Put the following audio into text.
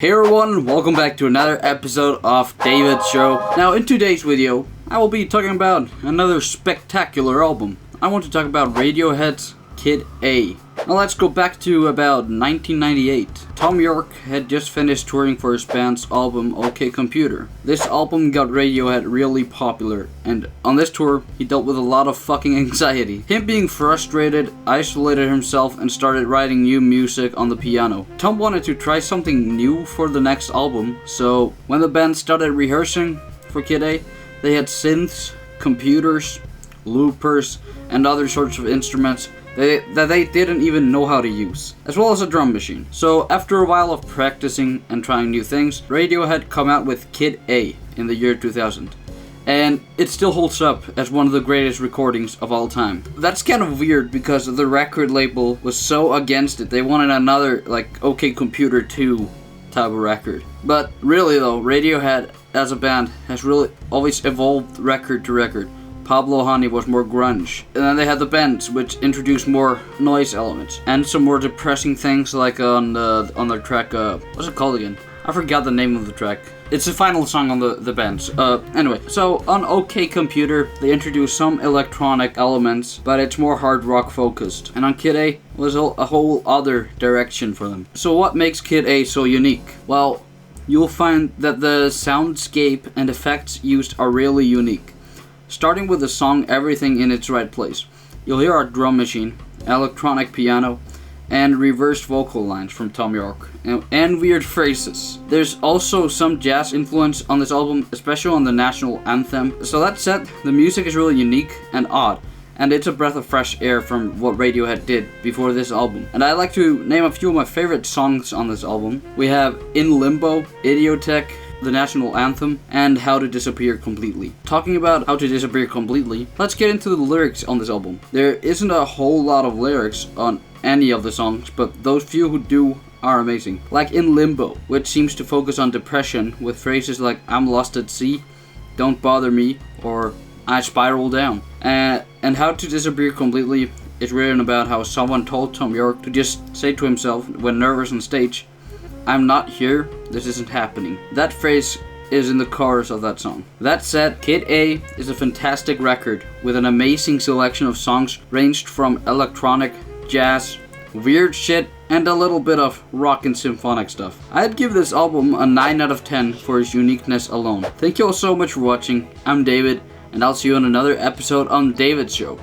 Hey everyone, welcome back to another episode of David's Show. Now in today's video, I will be talking about another spectacular album. I want to talk about Radiohead's Kid A. Now let's go back to about 1998. Thom Yorke had just finished touring for his band's album OK Computer. This album got Radiohead really popular, and on this tour, he dealt with a lot of fucking anxiety. Him being frustrated, isolated himself and started writing new music on the piano. Thom wanted to try something new for the next album, so when the band started rehearsing for Kid A, they had synths, computers, loopers, and other sorts of instruments that they didn't even know how to use, as well as a drum machine. So after a while of practicing and trying new things, Radiohead come out with Kid A in the year 2000. And it still holds up as one of the greatest recordings of all time. That's kind of weird because the record label was so against it. They wanted another like OK Computer 2 type of record. But really though, Radiohead as a band has really always evolved record to record. Pablo Honey was more grunge. And then they had the Bends, which introduced more noise elements. And some more depressing things like on their track, what's it called again? I forgot the name of the track. It's the final song on the Bends. Anyway, so on OK Computer, they introduced some electronic elements, but it's more hard rock focused. And on Kid A, was a whole other direction for them. So what makes Kid A so unique? Well, you'll find that the soundscape and effects used are really unique. Starting with the song Everything in Its Right Place, you'll hear our drum machine, electronic piano, and reversed vocal lines from Thom Yorke, and weird phrases. There's also some jazz influence on this album, especially on the national anthem. So that said, the music is really unique and odd, and it's a breath of fresh air from what Radiohead did before this album. And I'd like to name a few of my favorite songs on this album. We have In Limbo, Idiotech, the national anthem, and How to Disappear Completely. Talking about How to Disappear Completely, let's get into the lyrics on this album. There isn't a whole lot of lyrics on any of the songs, but those few who do are amazing. Like In Limbo, which seems to focus on depression with phrases like I'm lost at sea, don't bother me, or I spiral down. And How to Disappear Completely is written about how someone told Thom Yorke to just say to himself when nervous on stage, I'm not here, this isn't happening. That phrase is in the chorus of that song. That said, Kid A is a fantastic record with an amazing selection of songs ranged from electronic, jazz, weird shit, and a little bit of rock and symphonic stuff. I'd give this album a 9 out of 10 for its uniqueness alone. Thank you all so much for watching. I'm David, and I'll see you in another episode on David's Show.